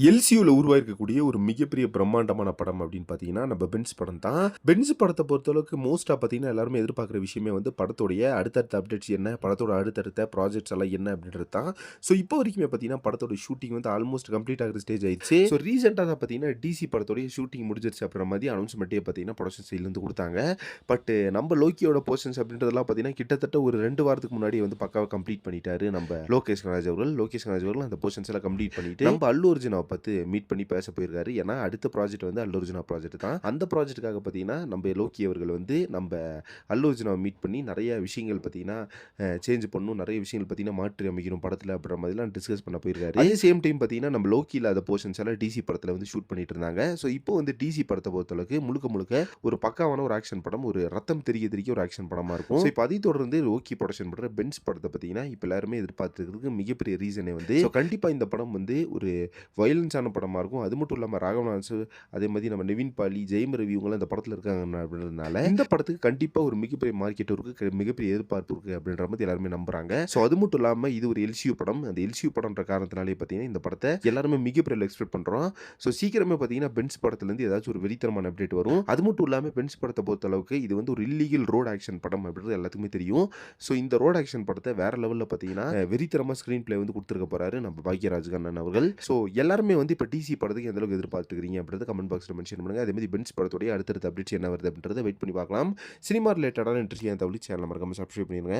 எல்சியூல உருவாயிருக்கக்கூடிய ஒரு மிகப்பெரிய பிரம்மாண்டமான படம் அப்படின்னு பார்த்தீங்கன்னா, நம்ம பென்ஸ் படம் தான். பென்ஸ் படத்த பொறுத்தளவுக்கு மோஸ்ட்டா பார்த்தீங்கன்னா, எல்லாருமே எதிர்பார்க்குற விஷயமே வந்து படத்துடைய அடுத்தடுத்த அப்டேட்ஸ் என்ன? படத்தோட அடுத்தடுத்த ப்ராஜெக்ட்ஸ் எல்லாம் என்ன? அப்படின்றது தான். ஸோ இப்போ வரைக்குமே பார்த்தீங்கன்னா, படத்தோட ஷூட்டிங் வந்து ஆல்மோஸ்ட் கம்ப்ளீட் ஆகுற ஸ்டேஜ் ஆயிருச்சு. ஸோ ரீசென்ட்டா தான் பார்த்தீங்கன்னா, டிசி படத்தோடைய ஷூட்டிங் முடிஞ்சிருச்சு அப்படின்ற மாரி அனௌன்ஸ்மென்ட்டே பார்த்தீங்கன்னா, புரொடக்ஷன் சைட்லருந்து குடுத்தாங்க. பட் நம்ம லோக்கியோட போர்ஷன்ஸ் அப்படின்றதெல்லாம் பார்த்தீங்கன்னா, கிட்டத்தட்ட ஒரு 2 வாரத்துக்கு முன்னாடியே வந்து பக்காவா கம்ப்ளீட் பண்ணிட்டாரு நம்ம லோகேஷ் கனகராஜ் அவர்கள். லோகேஷ் கனகராஜ் அவர்கள் அந்த போர்ஷன்ஸ் எல்லாம் கம்ப்ளீட் பண்ணிட்டு, நம்ம அல்லு அர்ஜுனாவ பார்த்து மீட் பண்ணி பேச போயிருக்காரு. ஏன்னா, அடுத்த ப்ராஜெக்ட் வந்து அல்லு அர்ஜுனா ப்ராஜெக்ட் தான். அந்த ப்ராஜெக்ட்க்காக பார்த்தீங்கன்னா, நம்ம லோக்கி அவர்கள் வந்து நம்ப அல்லு அர்ஜுனாவ மீட் பண்ணி நெறைய விஷயங்கள் பார்த்தீங்கன்னா, சேஞ்ச் பண்ணணும். நெறைய விஷயங்கள் பார்த்தீங்கன்னா, மாற்றி அமைக்கணும் படத்துல அப்படின்ற மாதிரிலாம் டிஸ்கஸ் பண்ண போயிருக்காரு. அதே சேம் டைம் பார்த்தீங்கன்னா, நம்ம லோக்கி இல்லாத போர்ஷன்ஸ் எல்லாம் டிசி படத்துல வந்து ஷூட் பண்ணிட்டு இருந்தாங்க. ஸோ இப்போ வந்து டிசி படத்த பொறுத்தளவுக்கு முழுக்க முழுக்க ஒரு பக்காவான ஒரு ஆக்ஷன் படம். ஒரு ரத்தம் தெறிக்க தெறிக்க ஒரு ஆக்ஷன் படமா இருக்கும். ஸோ இப்போ அதை தொடர்ந்து லோக்கி புரொடக்ஷன் பண்ற பென்ஸ் படத்த பார்த்தீங்கன்னா, இப்ப எல்லாருமே எதிர்பார்த்துருக்கிறதுக்கு மிகப்பெரிய ரீசனே வந்து ஸோ கண்டிப்பா இந்த படம் வந்து ஒரு வயலன்ஸான படமா இருக்கும். அது மட்டும் இல்லாம ராகவலான்ஸ் அதே மாரி நம்ம நிவின் பாலி, ஜெயம் ரவி இவங்கலாம் இந்த படத்துல இருக்காங்க அப்படின்றதுனால, இந்த படத்துக்கு கண்டிப்பா ஒரு மிகப்பெரிய மார்க்கெட் இருக்கு. மிகப்பெரிய எதிர்பார்ப்பு இருக்கு அப்படின்ற மாரி எல்லாருமே நம்புறாங்க. ஸோ அது மட்டும் இல்லாம இது ஒரு எல்சியூ படம். அந்த எல்சியூ படம்ன்ற காரணத்தினாலே பார்த்தீங்கன்னா, இந்த படத்த எல்லாருமே மிகப்பெரிய எக்ஸ்பெக்ட் பண்றோம். ஸோ சீக்கிரமே பார்த்தீங்கன்னா, பென்ஸ் படத்துலருந்து ஏதாச்சும் ஒரு வெறித்தனமான அப்டேட் வரும். அது மட்டும் இல்லாம பென்ஸ் படத்த பொறுத்த அளவுக்கு இது வந்து ஒரு இல்லீகல் ரோட் ஆக்ஷன் படம் அப்படின்றது எல்லாத்துக்குமே தெரியும். ஸோ இந்த ரோட் ஆக்ஷன் படத்த வேற லெவல்ல பார்த்தீங்கன்னா, வெறித்தனமா ஸ்கிரீன் பிளே வந்து குடுத்துருக்க போறாரு நம்ம பாக்யராஜ் கண்ணன் அவர்கள். ஸோ எல்லாருமே வந்து இப்ப டிசி படத்துக்கு எந்த அளவுக்கு எதிர்பார்த்துக்கிறீங்க அப்படின்றத கமெண்ட் பாக்ஸ்ல மென்ஷன் பண்ணுங்க. அதே மாரி பென்ஸ் படத்துடைய அடுத்தடுத்த அப்டேட்ஸ் என்ன வருது அப்படின்றத வெயிட் பண்ணி பார்க்கலாம். சினிமா ரிலேட்டடான இன்ட்ரெஸ்டிங்கான தகவல் சேனல மறக்காம சப்ஸ்கிரைப் பண்ணிருங்க.